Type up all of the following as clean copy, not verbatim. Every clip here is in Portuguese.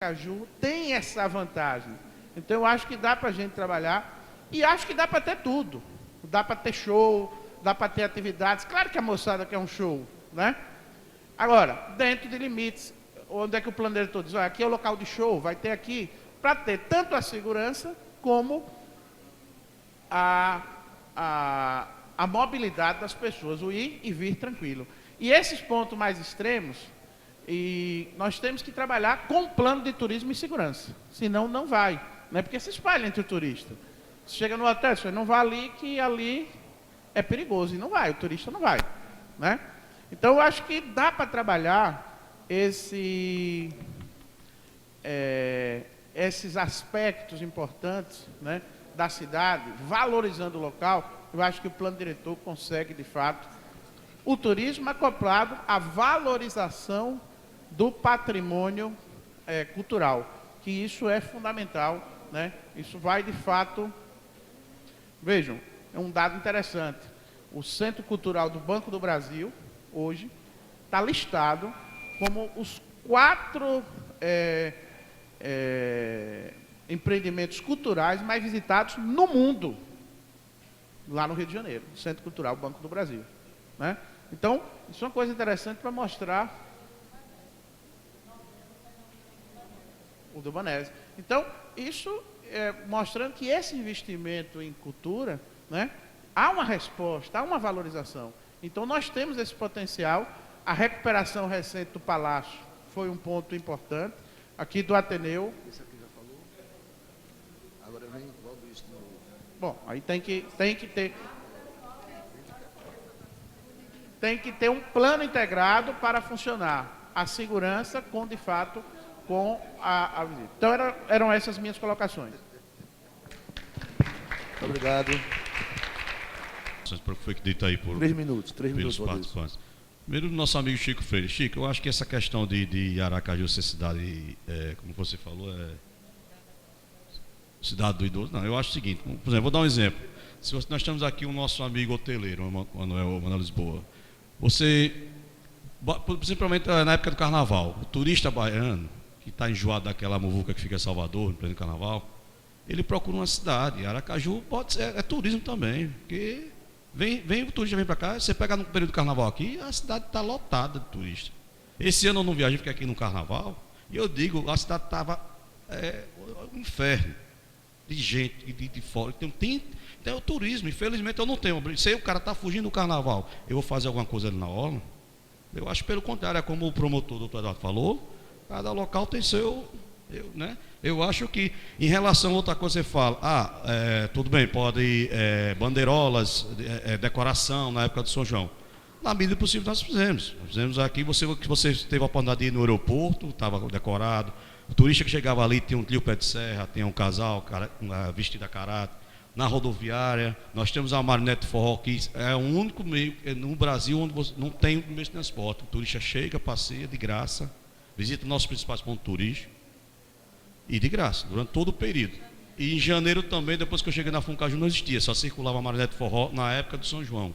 Aracaju tem essa vantagem. Então eu acho que dá para a gente trabalhar e acho que dá para ter tudo. Dá para ter show, dá para ter atividades. Claro que a moçada quer um show, né? Agora, dentro de limites, onde é que o plano diretor diz, olha, aqui é o local de show, vai ter aqui, para ter tanto a segurança como a mobilidade das pessoas, o ir e vir tranquilo. E esses pontos mais extremos, e nós temos que trabalhar com plano de turismo e segurança, senão não vai, né? Porque se espalha entre o turista. Você chega no hotel, você não vai ali, que ali é perigoso, e não vai, o turista não vai, né? Então eu acho que dá para trabalhar esses aspectos importantes, né, da cidade, valorizando o local. Eu acho que o plano diretor consegue, de fato, o turismo acoplado à valorização do patrimônio cultural, que isso é fundamental, né? Isso vai, de fato... Vejam, é um dado interessante. O Centro Cultural do Banco do Brasil, hoje, está listado como os 4 empreendimentos culturais mais visitados no mundo, lá no Rio de Janeiro, o Centro Cultural do Banco do Brasil, né? Então, isso é uma coisa interessante para mostrar o do Banese. Então, isso mostrando que esse investimento em cultura, né, há uma resposta, há uma valorização. Então, nós temos esse potencial. A recuperação recente do Palácio foi um ponto importante. Aqui do Ateneu. Esse aqui já falou. Agora vem logo isso de novo. Bom, aí tem que ter um plano integrado para funcionar a segurança com, de fato, com a visita. Então, eram essas minhas colocações. Muito obrigado. Foi que dito aí por 3 minutos, participantes. Primeiro, nosso amigo Chico Freire. Chico, eu acho que essa questão de Aracaju ser cidade, como você falou, cidade do idoso. Não, eu acho o seguinte, por exemplo, vou dar um exemplo. Se nós temos aqui o nosso amigo hoteleiro, o Manuel Lisboa. Você, principalmente na época do carnaval, o turista baiano, que está enjoado daquela muvuca que fica em Salvador, no pleno carnaval, ele procura uma cidade. Aracaju pode ser, é turismo também, porque o turista vem para cá, você pega no período do carnaval aqui, a cidade está lotada de turistas. Esse ano eu não viajei, fiquei aqui no carnaval, e eu digo, a cidade estava um inferno de gente de fora. Tem o turismo, infelizmente eu não tenho. Se o cara está fugindo do carnaval, eu vou fazer alguma coisa ali na orla? Eu acho pelo contrário, é como o promotor do Eduardo falou, cada local tem seu... né? Eu acho que, em relação a outra coisa, você fala, tudo bem, pode bandeirolas, decoração na época do São João. Na medida do possível nós fizemos. Fizemos aqui, você teve a oportunidade de ir no aeroporto, estava decorado. O turista que chegava ali tinha um trio pé de serra, tinha um casal vestido a caráter. Na rodoviária, nós temos a Marinette Forró, que é o único meio no Brasil onde você não tem o meio de transporte. O turista chega, passeia de graça, visita nossos principais pontos turísticos. E de graça, durante todo o período. E em janeiro também, depois que eu cheguei na Funcaju, não existia, só circulava a Marinette Forró na época do São João.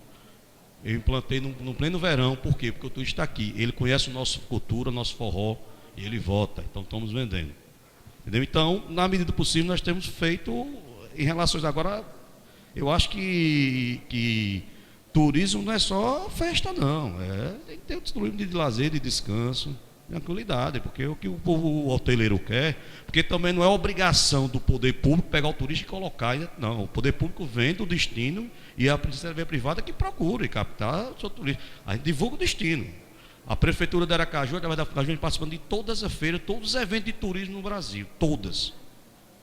Eu implantei no pleno verão, por quê? Porque o turista está aqui, ele conhece a nossa cultura, nosso forró, e ele volta, então estamos vendendo. Entendeu? Então, na medida do possível, nós temos feito, em relações agora, eu acho que turismo não é só festa, não. Tem que ter um turismo de lazer, de descanso, tranquilidade, porque é o que o povo hoteleiro quer, porque também não é obrigação do poder público pegar o turista e colocar, não, o poder público vende o destino e a iniciativa privada que procura e captar o seu turista. A gente divulga o destino. A Prefeitura de Aracaju, através da Funcaju, vem participando de todas as feiras, todos os eventos de turismo no Brasil, todas.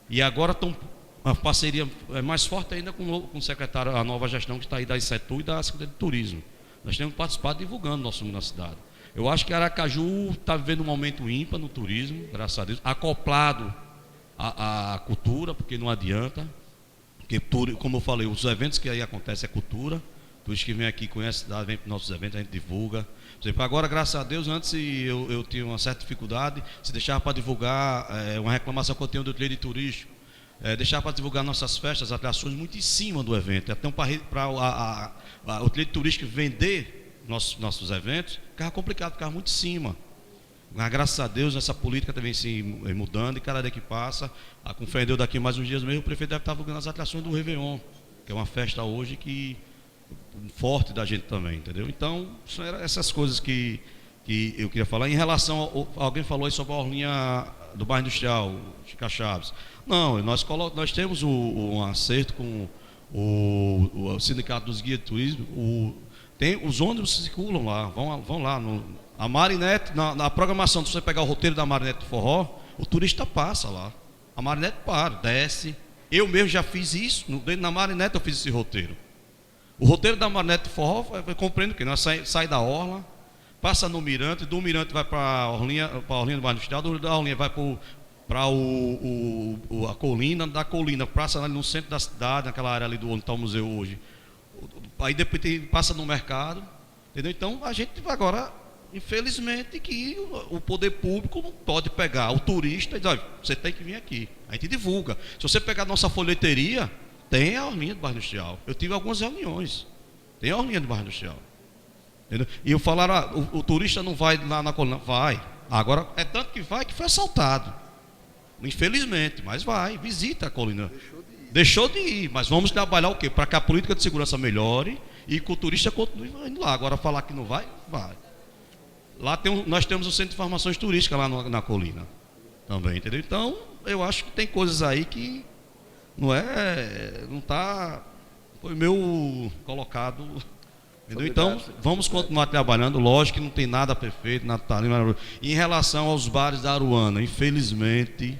E agora estão uma parceria mais forte ainda com o secretário, a nova gestão que está aí da ICETU e da Secretaria de Turismo. Nós temos participado divulgando nosso nome na cidade. Eu acho que Aracaju está vivendo um momento ímpar no turismo, graças a Deus, acoplado à cultura, porque não adianta. Porque, como eu falei, os eventos que aí acontecem é cultura. Todos que vêm aqui conhecem a cidade, vêm para os nossos eventos, a gente divulga. Por exemplo, agora, graças a Deus, antes eu tinha uma certa dificuldade, se deixava para divulgar uma reclamação que eu tenho do hoteleiro turístico, deixava para divulgar nossas festas, atrações muito em cima do evento. Até para o hoteleiro turístico vender nossos eventos, ficava complicado, ficava muito em cima. Mas, graças a Deus, essa política também se mudando, e cada dia que passa, a confendeu daqui mais uns dias mesmo, o prefeito deve estar divulgando as atrações do Réveillon, que é uma festa hoje que forte da gente também, entendeu? Então, são essas coisas que eu queria falar. Em relação alguém falou aí sobre a orlinha do bairro industrial, Chica Chaves. Não, nós temos um acerto com o Sindicato dos Guias de Turismo. Os ônibus circulam lá, vão lá. A Marinette, na programação, se você pegar o roteiro da Marinette do Forró, o turista passa lá. A Marinette para, desce. Eu mesmo já fiz isso, na Marinette eu fiz esse roteiro. O roteiro da Marinette do Forró, eu compreendo que nós sai da Orla, passa no Mirante, do Mirante vai para a Orlinha do bairro industrial, da Orlinha vai para a Colina, da Colina passa ali no centro da cidade, naquela área ali onde está o museu hoje. Aí depois passa no mercado, entendeu? Então a gente agora, infelizmente, que o poder público não pode pegar o turista e dizer, olha, você tem que vir aqui. A gente divulga. Se você pegar a nossa folheteria, tem a Orlinha do bairro industrial. Eu tive algumas reuniões, tem a Orlinha do bairro industrial. Entendeu? E eu falaram, o turista não vai lá na colina. Vai. Agora, é tanto que vai que foi assaltado. Infelizmente, mas vai, visita a colina. Deixou de ir, mas vamos trabalhar o quê? Para que a política de segurança melhore e que o turista continue indo lá. Agora, falar que não vai, vai. Lá nós temos um centro de informações turísticas lá na colina. Também, entendeu? Então, eu acho que tem coisas aí que não está, foi meu colocado. Entendeu? Então, vamos continuar trabalhando. Lógico que não tem nada perfeito, nada tá ali. Em relação aos bares da Aruana, infelizmente,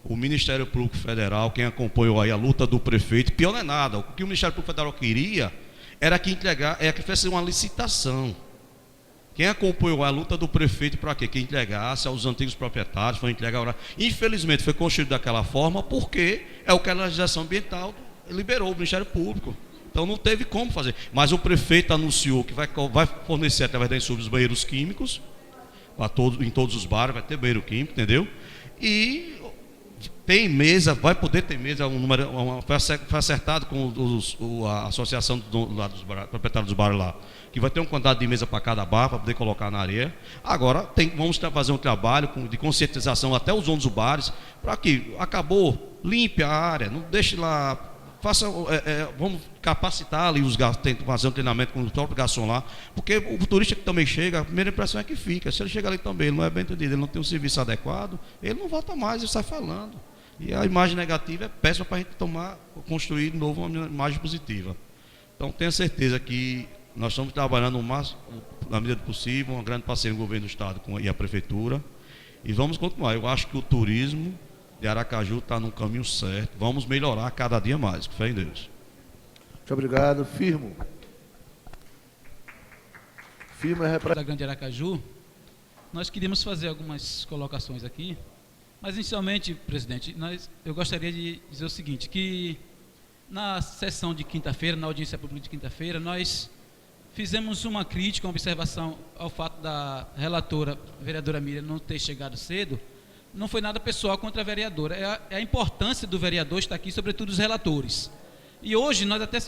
o Ministério Público Federal, quem acompanhou aí a luta do prefeito, pior não é nada. O que o Ministério Público Federal queria era que fizesse uma licitação. Quem acompanhou a luta do prefeito para quê? Que entregasse aos antigos proprietários, foi entregar. Infelizmente, foi construído daquela forma porque é o que a legislação ambiental liberou, o Ministério Público. Então não teve como fazer. Mas o prefeito anunciou que vai fornecer através da Insub os banheiros químicos em todos os bares, vai ter banheiro químico, entendeu? E tem mesa, vai poder ter mesa, foi acertado com a associação dos proprietários dos bares lá, que vai ter uma quantidade de mesa para cada bar, para poder colocar na areia. Agora vamos fazer um trabalho de conscientização até os donos dos bares, para que acabou, limpe a área, não deixe lá. Vamos capacitar ali fazer um treinamento com o próprio garçom lá, porque o turista que também chega, a primeira impressão é que fica. Se ele chega ali também, ele não é bem entendido, ele não tem um serviço adequado, ele não volta mais, ele sai falando. E a imagem negativa é péssima para a gente construir de novo uma imagem positiva. Então tenha certeza que nós estamos trabalhando o máximo, na medida do possível, uma grande parceria do governo do estado e a prefeitura, e vamos continuar. Eu acho que o turismo de Aracaju está no caminho certo. Vamos melhorar cada dia mais, com fé em Deus. Muito obrigado. Firmo é representante da Grande Aracaju. Nós queríamos fazer algumas colocações aqui, mas inicialmente, presidente, eu gostaria de dizer o seguinte, que na sessão de quinta-feira, na audiência pública de quinta-feira, nós fizemos uma crítica, uma observação ao fato da relatora, a vereadora Miriam, não ter chegado cedo. Não foi nada pessoal contra a vereadora, é a importância do vereador estar aqui, sobretudo os relatores. E hoje nós até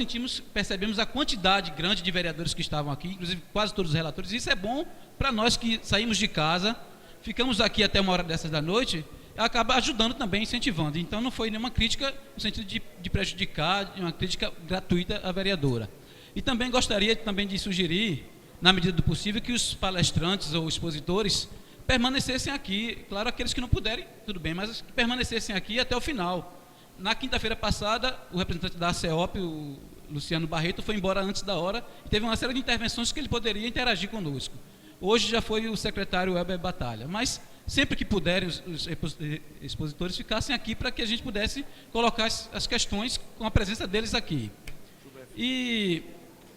percebemos a quantidade grande de vereadores que estavam aqui, inclusive quase todos os relatores. Isso é bom para nós que saímos de casa, ficamos aqui até uma hora dessas da noite, acaba ajudando também, incentivando. Então não foi nenhuma crítica no sentido de prejudicar, uma crítica gratuita à vereadora. E também gostaria de sugerir, na medida do possível, que os palestrantes ou expositores permanecessem aqui, claro, aqueles que não puderem, tudo bem, mas que permanecessem aqui até o final. Na quinta-feira passada, o representante da ACEOP, o Luciano Barreto, foi embora antes da hora e teve uma série de intervenções que ele poderia interagir conosco. Hoje já foi o secretário Weber Batalha, mas sempre que puderem os expositores ficassem aqui para que a gente pudesse colocar as questões com a presença deles aqui. E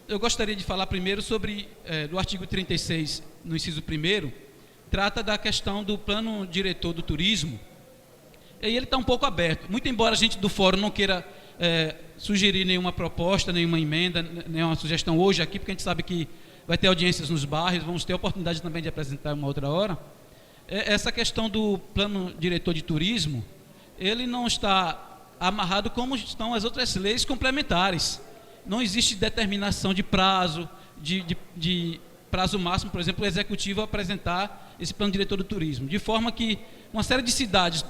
eu gostaria de falar primeiro sobre, do artigo 36, no inciso 1º, trata da questão do plano diretor do turismo, e ele está um pouco aberto, muito embora a gente do fórum não queira sugerir nenhuma proposta, nenhuma emenda, nenhuma sugestão hoje aqui, porque a gente sabe que vai ter audiências nos bairros, vamos ter a oportunidade também de apresentar uma outra hora. Essa questão do plano diretor de turismo, ele não está amarrado como estão as outras leis complementares. Não existe determinação de prazo, de prazo máximo, por exemplo, o executivo apresentar esse plano diretor do turismo, de forma que uma série de cidades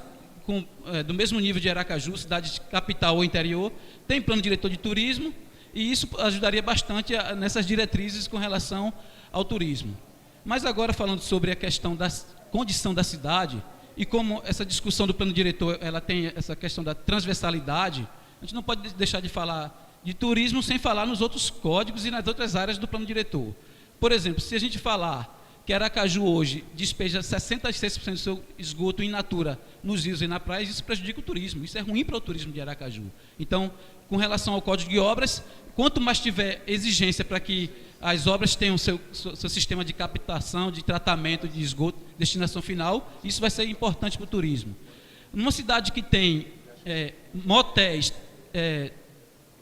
do mesmo nível de Aracaju, cidades de capital ou interior, tem plano diretor de turismo, e isso ajudaria bastante nessas diretrizes com relação ao turismo. Mas agora, falando sobre a questão da condição da cidade, e como essa discussão do plano diretor ela tem essa questão da transversalidade, a gente não pode deixar de falar de turismo sem falar nos outros códigos e nas outras áreas do plano diretor. Por exemplo, se a gente falar que Aracaju hoje despeja 66% do seu esgoto in natura nos rios e na praia, isso prejudica o turismo, isso é ruim para o turismo de Aracaju. Então, com relação ao Código de Obras, quanto mais tiver exigência para que as obras tenham seu sistema de captação, de tratamento de esgoto, destinação final, isso vai ser importante para o turismo. Numa cidade que tem motéis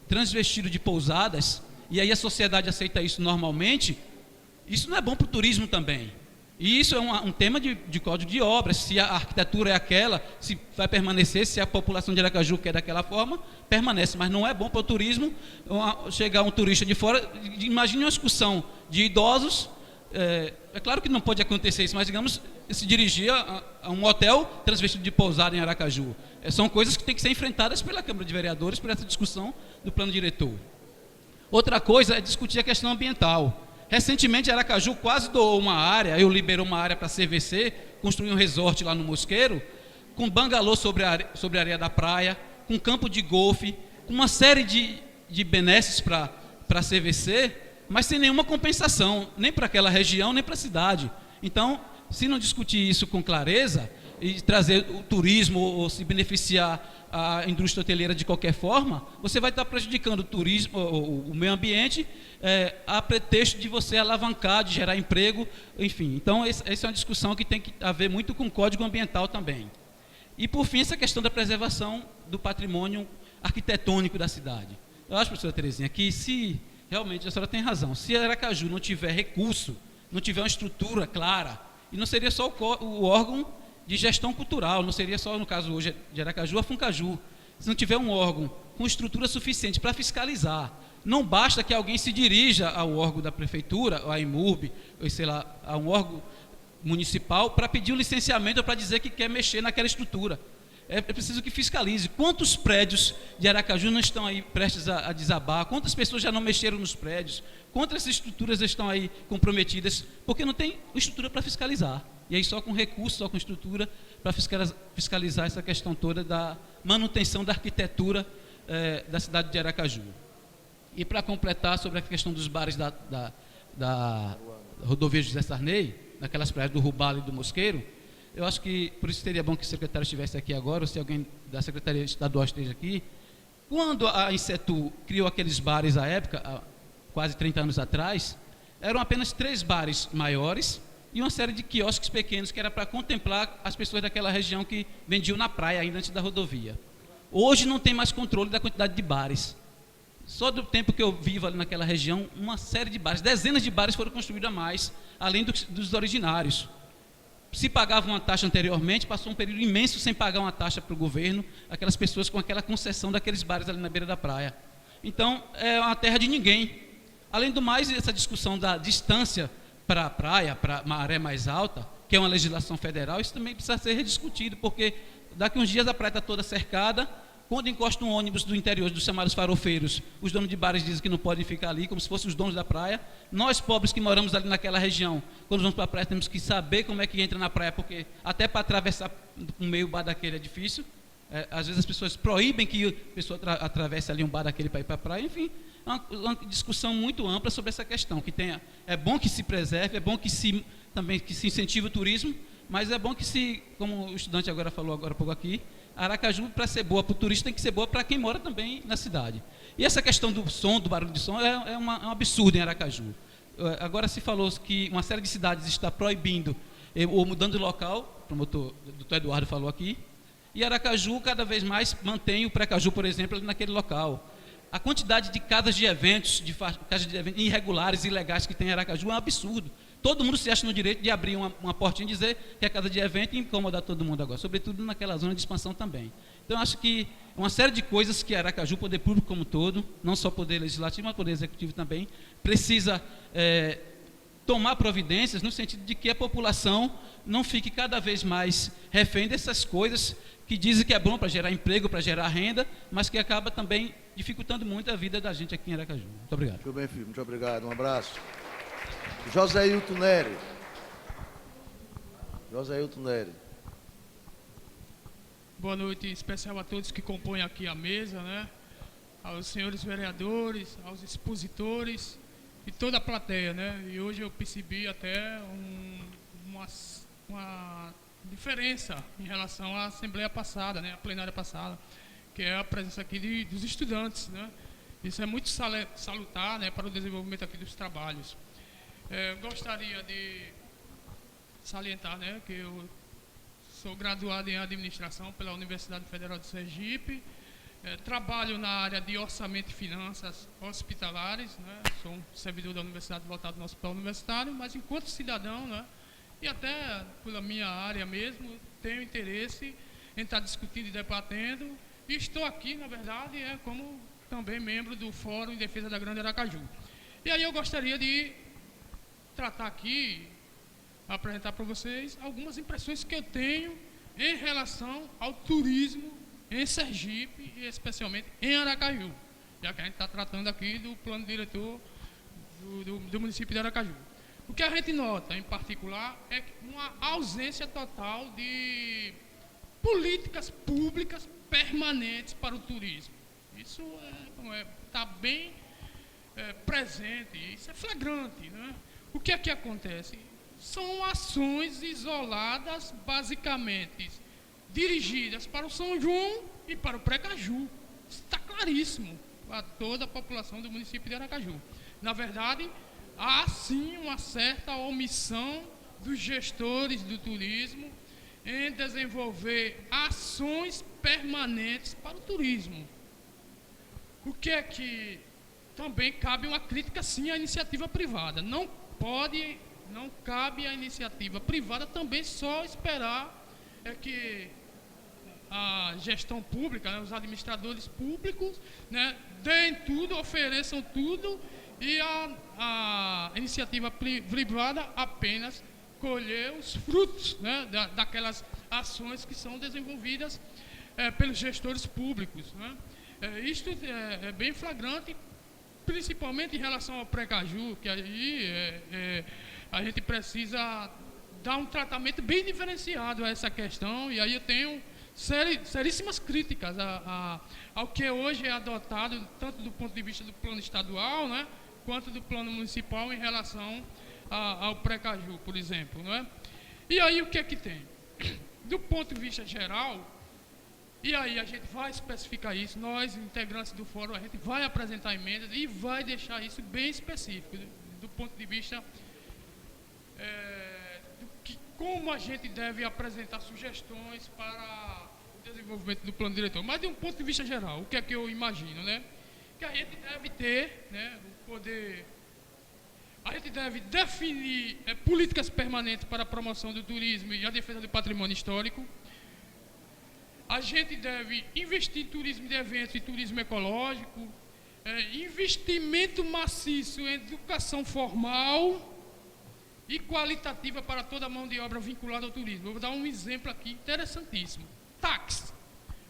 transvestidos de pousadas, e aí a sociedade aceita isso normalmente, isso não é bom para o turismo também. E isso é um tema de Código de Obras, se a arquitetura é aquela, se vai permanecer, se a população de Aracaju quer daquela forma, permanece, mas não é bom para o turismo chegar um turista de fora. Imagine uma excursão de idosos, é claro que não pode acontecer isso, mas digamos, se dirigir a um hotel transvestido de pousada em Aracaju. São coisas que têm que ser enfrentadas pela Câmara de Vereadores, por essa discussão do plano diretor. Outra coisa é discutir a questão ambiental. Recentemente, Aracaju quase doou uma área, liberou uma área para a CVC, construiu um resort lá no Mosqueiro, com bangalô sobre a areia da praia, com campo de golfe, com uma série de benesses para a CVC, mas sem nenhuma compensação, nem para aquela região, nem para a cidade. Então, se não discutir isso com clareza, e trazer o turismo ou se beneficiar a indústria hoteleira de qualquer forma, você vai estar prejudicando o turismo, o meio ambiente, a pretexto de você alavancar, de gerar emprego, enfim. Então, essa é uma discussão que tem que haver muito com o Código Ambiental também. E, por fim, essa questão da preservação do patrimônio arquitetônico da cidade. Eu acho, professora Terezinha, que se realmente a senhora tem razão, se Aracaju não tiver recurso, não tiver uma estrutura clara, e não seria só o órgão de gestão cultural, não seria só, no caso hoje de Aracaju, a Funcaju. Se não tiver um órgão com estrutura suficiente para fiscalizar, não basta que alguém se dirija ao órgão da prefeitura, à IMURB, ou sei lá, a um órgão municipal para pedir um licenciamento ou para dizer que quer mexer naquela estrutura. É preciso que fiscalize. Quantos prédios de Aracaju não estão aí prestes a desabar? Quantas pessoas já não mexeram nos prédios? Quantas estruturas estão aí comprometidas? Porque não tem estrutura para fiscalizar. E aí só com recursos, só com estrutura para fiscalizar essa questão toda da manutenção da arquitetura da cidade de Aracaju. E para completar sobre a questão dos bares da rodovia José Sarney, naquelas praias do Rubalo e do Mosqueiro, eu acho que, por isso seria bom que o secretário estivesse aqui agora, ou se alguém da Secretaria Estadual esteja aqui. Quando a Insetu criou aqueles bares à época, há quase 30 anos atrás, eram apenas 3 bares maiores e uma série de quiosques pequenos que era para contemplar as pessoas daquela região que vendiam na praia ainda antes da rodovia. Hoje não tem mais controle da quantidade de bares. Só do tempo que eu vivo ali naquela região, uma série de bares, dezenas de bares foram construídos a mais, além dos originários. Se pagava uma taxa anteriormente, passou um período imenso sem pagar uma taxa para o governo, aquelas pessoas com aquela concessão daqueles bares ali na beira da praia. Então, é uma terra de ninguém. Além do mais, essa discussão da distância para a praia, para maré mais alta, que é uma legislação federal, isso também precisa ser rediscutido, porque daqui uns dias a praia está toda cercada. Quando encosta um ônibus do interior, dos chamados farofeiros, os donos de bares dizem que não podem ficar ali, como se fossem os donos da praia. Nós, pobres que moramos ali naquela região, quando vamos para a praia, temos que saber como é que entra na praia, porque até para atravessar um meio bar daquele é difícil. Às vezes as pessoas proíbem que a pessoa atravesse ali um bar daquele para ir para a praia. Enfim, é uma discussão muito ampla sobre essa questão. É bom que se preserve, é bom que se incentive o turismo, mas é bom que como o estudante agora falou agora há pouco aqui, Aracaju, para ser boa para o turista, tem que ser boa para quem mora também na cidade. E essa questão do som, do barulho de som, é um absurdo em Aracaju. Agora se falou que uma série de cidades está proibindo ou mudando de local, o promotor, o doutor Eduardo falou aqui, e Aracaju cada vez mais mantém o Precaju, por exemplo, ali naquele local. A quantidade de casas de eventos, irregulares, ilegais que tem em Aracaju é um absurdo. Todo mundo se acha no direito de abrir uma portinha e dizer que é casa de evento e incomodar todo mundo agora, sobretudo naquela zona de expansão também. Então, eu acho que uma série de coisas que Aracaju, poder público como um todo, não só poder legislativo, mas poder executivo também, precisa tomar providências no sentido de que a população não fique cada vez mais refém dessas coisas que dizem que é bom para gerar emprego, para gerar renda, mas que acaba também dificultando muito a vida da gente aqui em Aracaju. Muito obrigado. Muito bem, filho. Muito obrigado. Um abraço. José Hilton Nery. José Hilton Nery. Boa noite especial a todos que compõem aqui a mesa, né? Aos senhores vereadores, aos expositores e toda a plateia, né? E hoje eu percebi até uma diferença em relação à assembleia passada, né? A plenária passada, que é a presença aqui dos estudantes, né? Isso é muito salutar, né? Para o desenvolvimento aqui dos trabalhos. Gostaria de salientar, né? Que eu sou graduado em administração pela Universidade Federal de Sergipe. Trabalho na área de orçamento e finanças hospitalares, né? Sou um servidor da universidade voltado no hospital universitário, mas enquanto cidadão, né? E até pela minha área mesmo, tenho interesse em estar discutindo e debatendo. E estou aqui, na verdade, como também membro do Fórum em Defesa da Grande Aracaju. E aí eu gostaria de tratar aqui, apresentar para vocês algumas impressões que eu tenho em relação ao turismo em Sergipe e especialmente em Aracaju, já que a gente está tratando aqui do plano diretor do município de Aracaju. O que a gente nota, em particular, é uma ausência total de políticas públicas permanentes para o turismo. Isso está bem presente, isso é flagrante, né? O que é que acontece? São ações isoladas, basicamente, dirigidas para o São João e para o Precaju. Isso está claríssimo para toda a população do município de Aracaju. Na verdade, há sim uma certa omissão dos gestores do turismo em desenvolver ações permanentes para o turismo. O que é que também cabe uma crítica sim à iniciativa privada. Não cabe à iniciativa privada também só esperar que a gestão pública, né, os administradores públicos, né, deem tudo, ofereçam tudo e a iniciativa privada apenas colher os frutos, né, daquelas ações que são desenvolvidas pelos gestores públicos, né. Isto é bem flagrante, principalmente em relação ao Precaju, que aí a gente precisa dar um tratamento bem diferenciado a essa questão, e aí eu tenho seríssimas críticas ao que hoje é adotado, tanto do ponto de vista do plano estadual, né, quanto do plano municipal em relação ao Precaju, por exemplo, né? E aí o que é que tem? Do ponto de vista geral, e aí a gente vai especificar isso, nós, integrantes do fórum, a gente vai apresentar emendas e vai deixar isso bem específico, do ponto de vista como a gente deve apresentar sugestões para o desenvolvimento do plano diretor. Mas de um ponto de vista geral, o que é que eu imagino, né? Que a gente deve ter, né, o poder... A gente deve definir políticas permanentes para a promoção do turismo e a defesa do patrimônio histórico. A gente deve investir em turismo de eventos e turismo ecológico, investimento maciço em educação formal e qualitativa para toda a mão de obra vinculada ao turismo. Eu vou dar um exemplo aqui interessantíssimo. Táxi.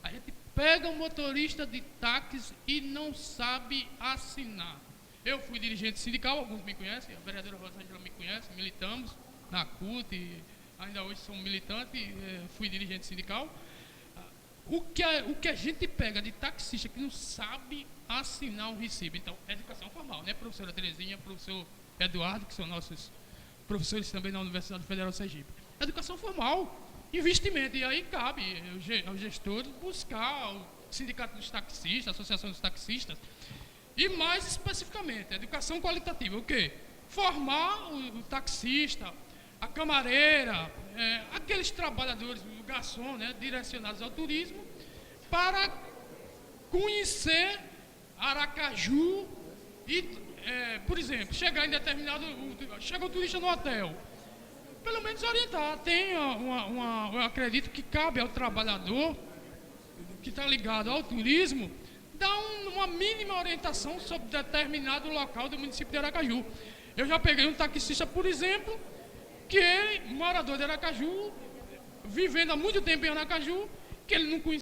A gente pega um motorista de táxi e não sabe assinar. Eu fui dirigente sindical, alguns me conhecem, a vereadora Rosângela me conhece, militamos na CUT, ainda hoje sou militante, fui dirigente sindical. O que a gente pega de taxista que não sabe assinar um recibo? Então, educação formal, né? Professora Terezinha, professor Eduardo, que são nossos professores também na Universidade Federal de Sergipe. Educação formal, investimento, e aí cabe aos gestores buscar o Sindicato dos Taxistas, a Associação dos Taxistas, e mais especificamente, educação qualitativa, o quê? Formar o taxista, a camareira, aqueles trabalhadores, o garçom, né, direcionados ao turismo, para conhecer Aracaju e, por exemplo, chegar em determinado... Chega o turista no hotel, pelo menos orientar. Tem eu acredito que cabe ao trabalhador que está ligado ao turismo dar uma mínima orientação sobre determinado local do município de Aracaju. Eu já peguei um taxista, por exemplo, que ele, morador de Aracaju, vivendo há muito tempo em Aracaju, que ele não conhecia